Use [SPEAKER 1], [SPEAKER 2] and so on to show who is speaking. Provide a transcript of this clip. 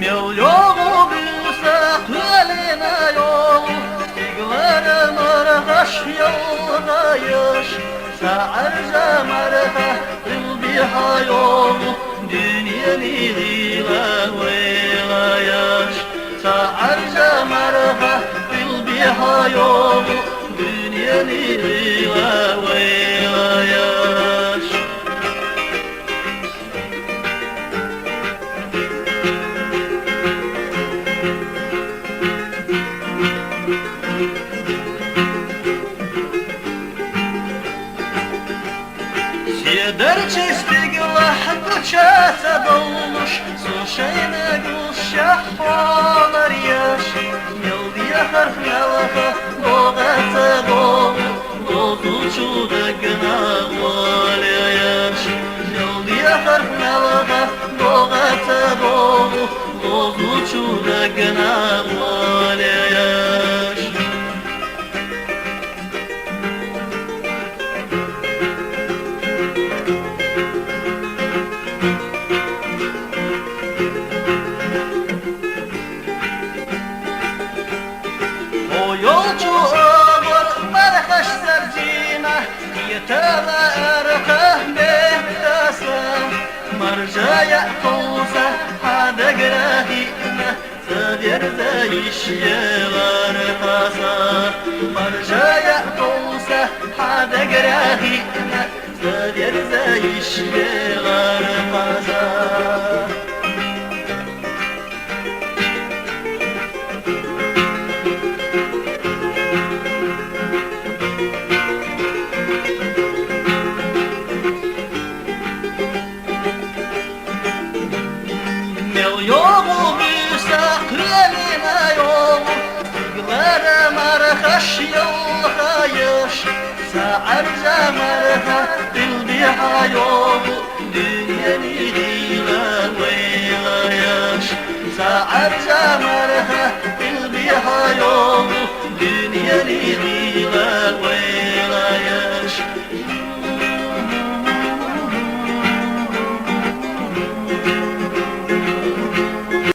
[SPEAKER 1] Yolu bilse eline yol Siglerim arhaş yoldayış Sa'arca marha biha yol Dünyeni gila velayaş Sa'arca marha biha yol Dünyeni gila velayaş درچستی گلاه کوچه dolmuş Suşayna gülşahlar yaş Yıldiye harflaha boğata doğu Bozucu da günahlar yaş Yıldiye harflaha boğata doğu Bozucu da günahlar yaş Yolcu olur marhaş sercine Yeteme erkah behtasa Marjaya kolsa hada grahine Sadir zayiş yelar hasa Marjaya kolsa hada grahine Sadir zayiş yelar hasa Yolu bilse eline yol Siglerim arhaş yoldayış Sa'arca marha biha yol Dünyeni gila velayaş Sa'arca marha biha yol Dünyeni gila velayaş